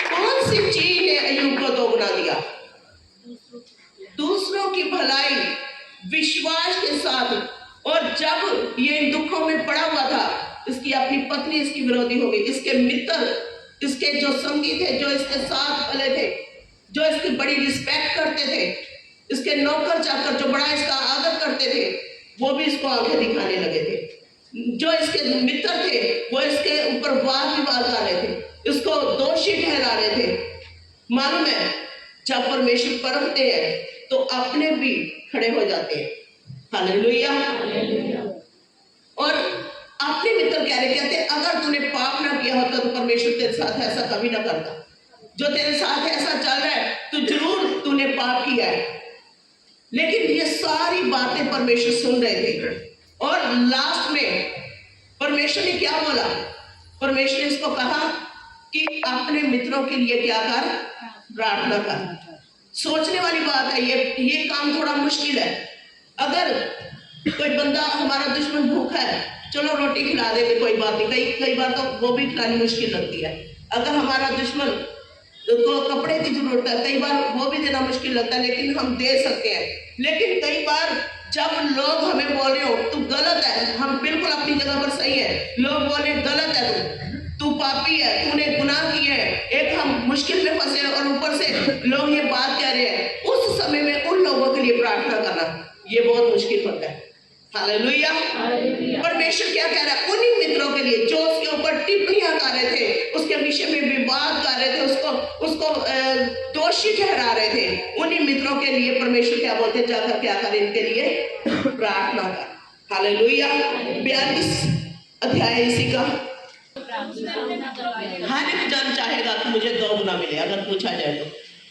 कौन सी चीज ने अय्यूब को दोगुना दिया? दूसरों की भलाई विश्वास के साथ। और जब ये इन दुखों में पड़ा हुआ था, इसकी अपनी पत्नी इसकी विरोधी हो गई, इसके मित्र, इसके जो संगी थे, जो इसके साथ पले थे, जो इसकी बड़ी रिस्पेक्ट करते थे, इसके नौकर चाकर जो बड़ा इसका आदर करते थे, वो भी इसको आंखें दिखाने लगे थे। जो इसके मित्र थे वो इसके ऊपर वाद विवाद कर रहे थे, इसको दोषी ठहरा रहे थे। मालूम है, जब परमेश्वर परखते हैं तो अपने भी खड़े हो जाते हैं। हालेलुया। और अपने मित्र कह रहे, कहते अगर तूने पाप ना किया होता तो परमेश्वर तेरे साथ ऐसा कभी ना करता। जो तेरे साथ ऐसा चल रहा है तो जरूर तूने पाप किया है। लेकिन ये सारी बातें परमेश्वर सुन रहे थे। और लास्ट में परमेश्वर ने क्या बोला? परमेश्वर ने इसको कहा कि अपने मित्रों के लिए क्या कर? प्रार्थना कर। सोचने वाली बात है, ये काम थोड़ा मुश्किल है। अगर कोई बंदा, हमारा दुश्मन भूखा है, चलो रोटी खिला देंगे, कोई बात नहीं। कई बार तो वो भी खिलानी मुश्किल लगती है। अगर हमारा दुश्मन को कपड़े की जरूरत है, कई बार वो भी देना मुश्किल लगता है, लेकिन हम दे सकते हैं। लेकिन कई बार जब लोग हमें बोल रहे हो तू गलत है, हम बिल्कुल अपनी जगह पर सही है, लोग बोले गलत है, तू पापी है, तूने गुनाह किए है, एक हम मुश्किल में फंसे और ऊपर से लोग ये बात कह रहे हैं, उस समय में उन लोगों के लिए प्रार्थना करना ये बहुत मुश्किल होता है। हालेलुया। परमेश्वर क्या कह रहा है? उन्हीं मित्रों के लिए जो उसके ऊपर टिप्पणियां कर रहे थे, उसके विषय में विवाद कर रहे थे, उसको दोषी ठहरा रहे थे, उन्हीं मित्रों के लिए परमेश्वर क्या बोलते हैं? जाकर क्या करें? इनके लिए प्रार्थना कर। हालेलुया। 42 अध्याय इसी का। हर एक जन चाहेगा कि मुझे दोगुना मिले। अगर पूछा जाए तो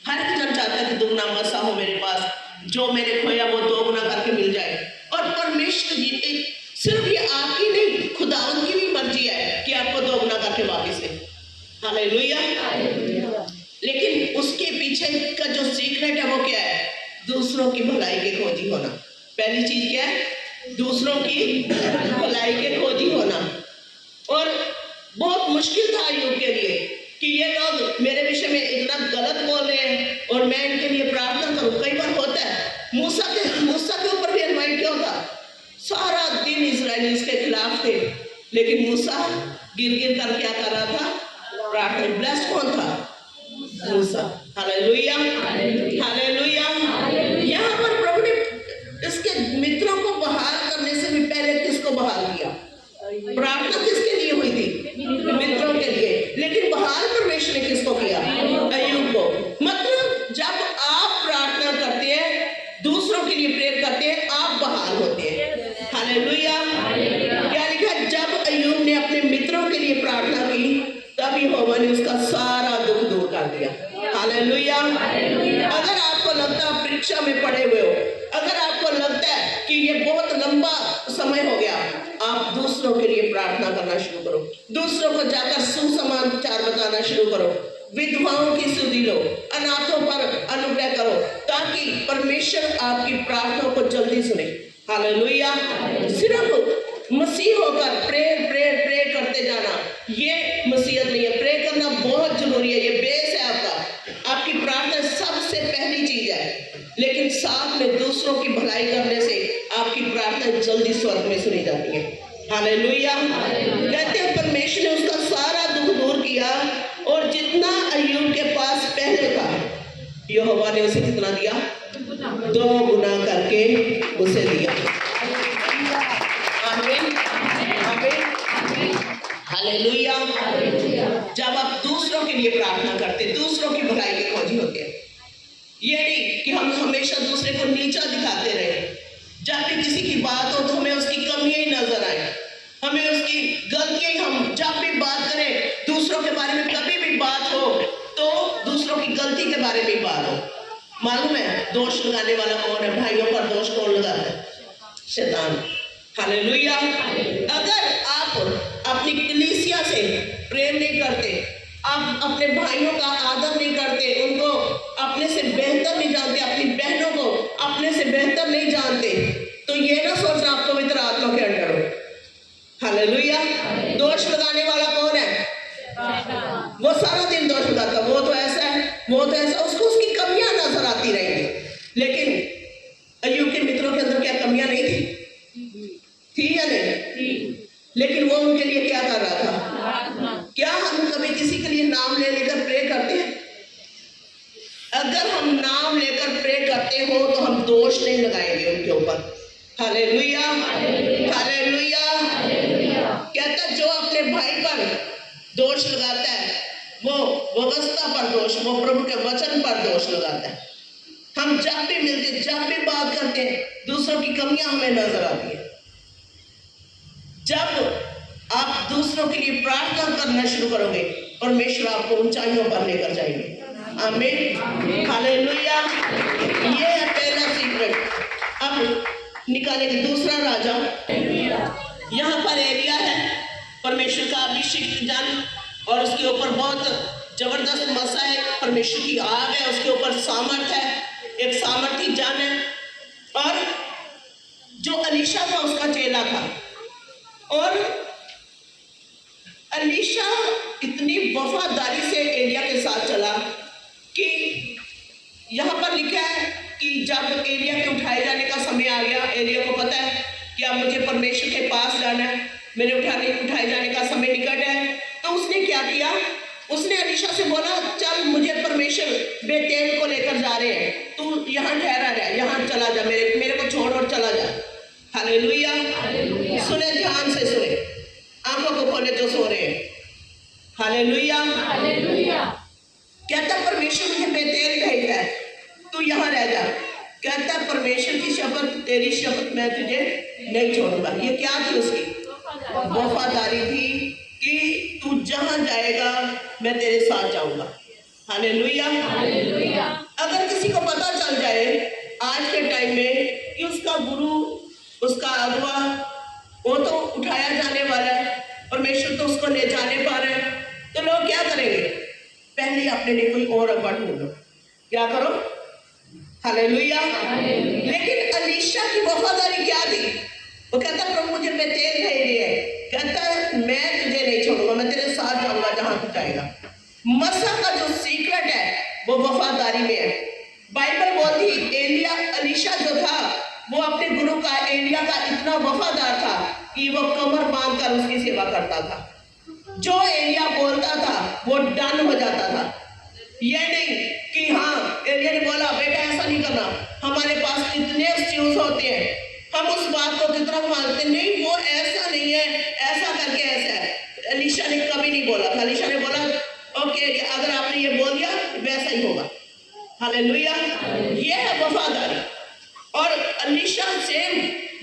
हर एक जन चाहता है कि दुगना मसा हो मेरे पास, जो मैंने खोया वो दोगुना करके मिल जाए। और परमेश्वर जी सिर्फ ये आपकी नहीं, खुदावंद की भी मर्जी है कि आपको दोगुना करके वापस दे। हालेलुया। लेकिन उसके पीछे का जो सीक्रेट है वो क्या है? दूसरों की भलाई के खोजी होना। पहली चीज क्या है? दूसरों की भलाई के खोजी होना। और बहुत मुश्किल था अय्यूब के लिए कि ये लोग मेरे विषय में इतना गलत बोल रहे हैं और मैं इनके लिए प्रार्थना करूं। कई बार होता है, मूसा के ऊपर भी अनुमान क्यों था? सारा दिन इजराइली इसके खिलाफ थे, लेकिन मूसा गिर कर क्या कर रहा था? प्रार्थना। ब्लेस्ड कौन था? मूसा। हालेलुया। हालेलुया। यहाँ पर प्रभु ने इसके मित्रों को बहाल करने से भी पहले किसको बहाल किया? प्रार्थना किसके लिए हुई थी? मित्रों के लिए। लेकिन बहाल परमेश्वर ने किसको किया? अय्यूब को। मतलब जब आप प्रार्थना करते हैं, दूसरों के लिए प्रेयर करते हैं, आप बहाल होते हैं। हालेलुया। क्या लिखा? जब अय्यूब ने अपने मित्रों के लिए प्रार्थना की तब यहोवा ने उसका सारा दुख दूर कर दिया। हालेलुया। अगर आपको लगता है परीक्षा में पड़े हुए हो, अगर आपको लगता है कि ये बहुत लंबा समय हो गया, आप दूसरों के लिए प्रार्थना करना शुरू करो। दूसरों को जाकर सुसमाचार बताना शुरू करो। विधवाओं की सुधि लो, अनाथों पर अनुग्रह करो, ताकि परमेश्वर आपकी प्रार्थना को जल्दी सुने। हालेलुया। सिर्फ मसीह होकर प्रे करते जाना ये मसीहत नहीं है। प्रे करना बहुत जरूरी है, ये बेस है आपका। आपकी प्रार्थना सबसे पहली चीज है, लेकिन साथ में दूसरों की भलाई करने से आपकी प्रार्थना जल्दी स्वर्ग में सुनी जाती है। हालेलुया। कहते हैं परमेश्वर ने उसका सारा दुख दूर किया और जितना अय्यूब के पास पहले था, यहोवा ने उसे कितना दिया? 2 गुना करके उसे दिया। आमीन। आमीन। हालेलुया। जब आप दूसरों के लिए प्रार्थना करते, दूसरों की भलाई के खोजी होते हैं, ये नहीं कि हम हमेशा दूसरे को नीचा दिखाते रहे। जब भी किसी की बात हो तो हमें उसकी कमियां ही नजर आए, हमें उसकी गलतियां ही, हम जब भी बात करें दूसरों के बारे में, कभी भी बात हो तो दूसरों की गलती के बारे में बात हो। मालूम है दोष लगाने वाला कौन है? भाइयों पर दोष कौन लगाता है? शैतान। हालेलुया। अगर आप अपनी कलीसिया से प्रेम नहीं करते, आप अपने भाइयों का आदर नहीं करते, उनको अपने से बेहतर नहीं जानते, अपनी बहनों को अपने से बेहतर नहीं जानते, तो ये ना सोचना आप पवित्र आत्मा के अंडर हो। हालेलुया। दोष लगाने वाला कौन है? वो सारा दिन दोष लगाता, वो तो ऐसा है, वो तो ऐसा, उसको उसकी कमियां नजर आती रहेंगी। लेकिन अय्यूब के मित्रों के अंदर क्या कमियां नहीं थी या नहीं? लेकिन वो उनके लिए क्या कर रहा था? क्या हम कभी किसी के लिए नाम ले लेकर प्रे करते हैं? अगर हम नाम लेकर प्रे करते हो तो हम दोष नहीं लगाएंगे उनके ऊपर। Hallelujah, hallelujah. कहता जो अपने भाई पर दोष लगाता है वो व्यवस्था पर दोष, वो प्रभु के वचन पर दोष लगाता है। हम जब भी मिलते, जब भी बात करते हैं, दूसरों की कमियां हमें नजर आती है। जब आप दूसरों के लिए प्रार्थना करना शुरू करोगे, परमेश्वर आपको ऊंचाइयों पर लेकर जाएंगे। आमीन, हालेलुया। ये है पहला सीक्रेट। अब निकालेंगे दूसरा राजा। यहाँ पर एलिया है, परमेश्वर का अभिषेक जन, और उसके ऊपर बहुत जबरदस्त मसा है, परमेश्वर की आग है, उसके ऊपर सामर्थ है, एक सामर्थी जन है। और जो अलीशा था उसका चेला था, और अलीशा इतनी वफादारी से एलिया के साथ चला कि यहाँ पर लिखा है कि जब एलिया के उठाए जाने का समय आ गया, एलिया को पता है कि अब मुझे परमेश्वर के पास जाना है, मेरे उठाए जाने का समय निकट है। तो उसने क्या किया? उसने अलीशा से बोला, चल मुझे परमेश्वर बेतेल को लेकर जा रहे हैं, तू यहाँ ठहरा रहा, यहाँ चला जा, मेरे को छोड़ और चला जा। हालेलुया। सुने, ध्यान से सुने, आंखों को खोले जो सो रहे हैं। हालेलुया। कहता परमेश्वर मुझे बेतेल भेजा है, तू यहाँ रह जा। कहता परमेश्वर की शपथ, तेरी शपथ मैं तुझे नहीं छोड़ूंगा। ये क्या थी उसकी? वफादारी थी कि तू जहां जाएगा मैं तेरे साथ जाऊंगा। हालेलुया। अगर किसी को पता चल जाए आज के टाइम में कि उसका गुरु, उसका अगुआ, वो तो उठाया जाने वाला है, परमेश्वर तो उसको ले जाने पा रहे हैं, तो लोग क्या करेंगे? पहले अपने लिए कोई और अगुआ ढूंढो। क्या करो? हालेलुया। लेकिन अलीशा की वफादारी क्या थी? वो कहता प्रभु मुझे बेतेल भेज रही है, कहता मैं तुझे नहीं छोड़ूंगा, मैं तेरे साथ जाऊंगा जहां तू जाएगा। मसा का जो सीक्रेट है वो वफादारी में है। बाइबल बोलती एलिया, अलीशा जो था वो अपने गुरु का, एलिया का इतना वफादार था कि वो कमर बांधकर उसकी सेवा करता था। जो एलिया बोलता था वो डन हो जाता था। ये नहीं कि हाँ एलिया ने बोला बेटा ऐसा नहीं करना, हमारे पास कितने एक्सक्यूज होते हैं, हम उस बात को कितना मानते, नहीं वो ऐसा नहीं है, ऐसा करके ऐसा है। अलीशा ने कभी नहीं बोला था। अलीशा ने बोला ओके, अगर आपने ये बोल दिया वैसा ही होगा। हालेलुया। ये है वफादारी। और अलीशा सेम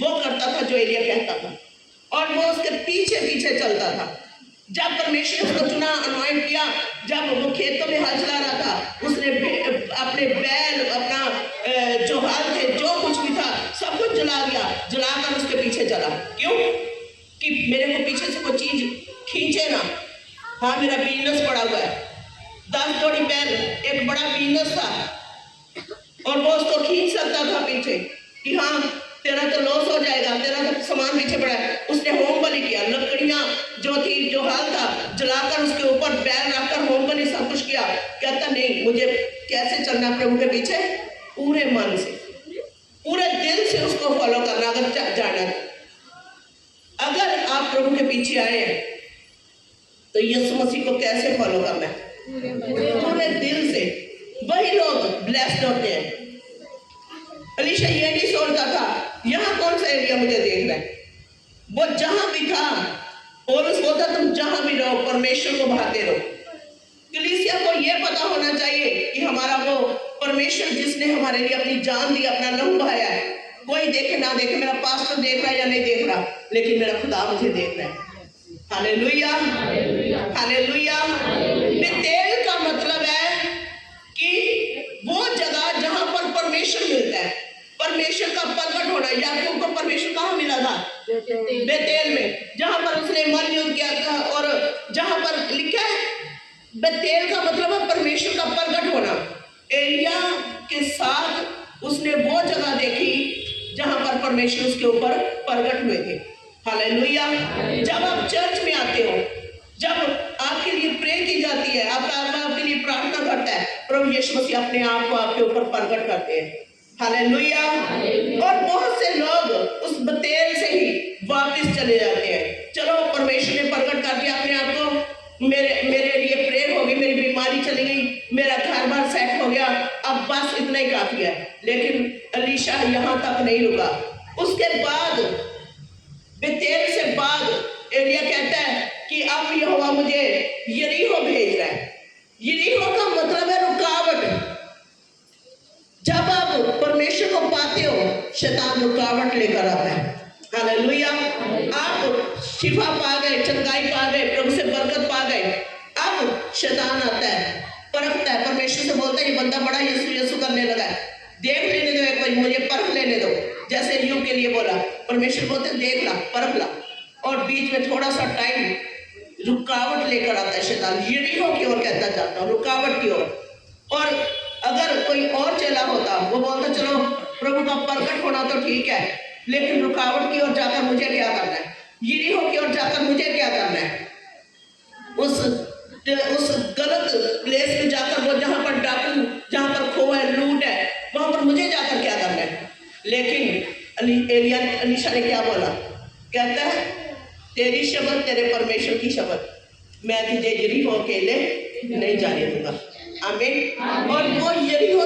वो करता था जो एलिया कहता था, और वो उसके पीछे पीछे चलता था। जब परमेश्वर ने उसको चुना, अनॉइंट किया, जब वो खेतों में हल चला रहा था, उसने अपने बैल, अपना जो हल थे, जो कुछ भी था, सब कुछ जला दिया, जलाकर उसके पीछे चला। क्यों? कि मेरे को पीछे से कोई चीज खींचे ना। हाँ, मेरा बिजनेस पड़ा हुआ है, 10 जोड़ी बैल, एक बड़ा बिजनेस था, और वो उसको खींच सकता था पीछे कि हाँ तेरा तो लॉस हो जाएगा, तेरा तो सामान पीछे पड़ा है। उसने होम बलि किया, लकड़ियां जो थी, जो हाल था, जलाकर उसके ऊपर बैल रखकर होम बलि सब कुछ किया। कहता नहीं, मुझे कैसे चलना प्रभु के पीछे? पूरे मन से, पूरे दिल से उसको फॉलो करना। अगर जाना, अगर आप प्रभु के पीछे आए हैं तो यीशु मसीह को कैसे फॉलो करना है? पूरे दिल से। वही लोग ब्लेस्ड होते हैं। अलीशा ये नहीं सोचता था यहाँ कौन सा एरिया मुझे देख रहा है, वो जहां भी था, और उस बोलता तुम जहां भी रहो परमेश्वर को भाते रहो। कलीसिया को यह पता होना चाहिए कि हमारा वो परमेश्वर जिसने हमारे लिए अपनी जान दी, अपना लहू बहाया है, कोई देखे ना देखे, मेरा पास्टर देख रहा है या नहीं देख रहा, लेकिन मेरा खुदा मुझे देख रहा है। Hallelujah, hallelujah. बेतेल का मतलब है कि वो जगह जहां पर परमेश्वर मिलता है, परमेश्वर का प्रकट होना। याकूब को परमेश्वर कहाँ मिला था? बेतेल में, जहां पर उसने मन युद्ध किया था, और जहां पर लिखा है बेतेल का मतलब है परमेश्वर का प्रकट होना। एलिया के साथ उसने वो जगह देखी जहां पर परमेश्वर उसके ऊपर प्रकट हुए थे। हालेलुया। जब आप चर्च में आते हो, जब आपके लिए प्रे की जाती है, आपका आत्मा आपके लिए प्रार्थना करता है, प्रभु यीशु मसीह अपने आप को आपके ऊपर प्रकट करते हैं। हालेलुया। और बहुत से लोग उस तेल से ही वापस चले जाते हैं। चलो परमेश्वर ने प्रकट कर दिया अपने आप को, मेरे लिए प्रेयर हो गई, मेरी बीमारी चली गई, मेरा घर बार सेट हो गया, अब बस इतना ही काफी है। लेकिन एलीशा यहाँ तक नहीं रुका। उसके बाद बेतेल से बाद एलिया कहता है कि अब यहोवा मुझे यरीहो भेज रहा है। यरीहो का मतलब है रुकावट। जब आप परमेश्वर को पाते हो, शैतान रुकावट लेकर आता है। हालेलुया। आप शिफा पा गए, चंगाई पा गए, प्रभु से बरकत पा गए, अब शैतान आता है, परखता है, परमेश्वर से बोलता है ये बंदा बड़ा यीशु यीशु करने लगा है, देख लेने दो, एक बार मुझे परख लेने दो। जैसे यूं के लिए बोला, परमेश्वर बोलते देख ला, परख ला, और बीच में थोड़ा सा टाइम रुकावट लेकर आता है शैतान, यरीहो की ओर कहता जाता हूँ, रुकावट की ओर। और अगर कोई और चेला होता, वो बोलता चलो प्रभु का प्रकट होना तो ठीक है, लेकिन रुकावट की ओर जाकर मुझे क्या करना है, यरीहो की ओर जाकर मुझे क्या करना है, उस गलत प्लेस में जाकर, वो जहां पर डाकू, जहां पर खो है, लूट है, वहां पर मुझे जाकर क्या करना है। लेकिन एलीशा ने क्या बोला, कहता है तेरी शब्द, तेरे परमेश्वर की शब्द, मैं तुझे यरीहो अकेले नहीं जाने दूंगा। आमीन। और वो यरीहो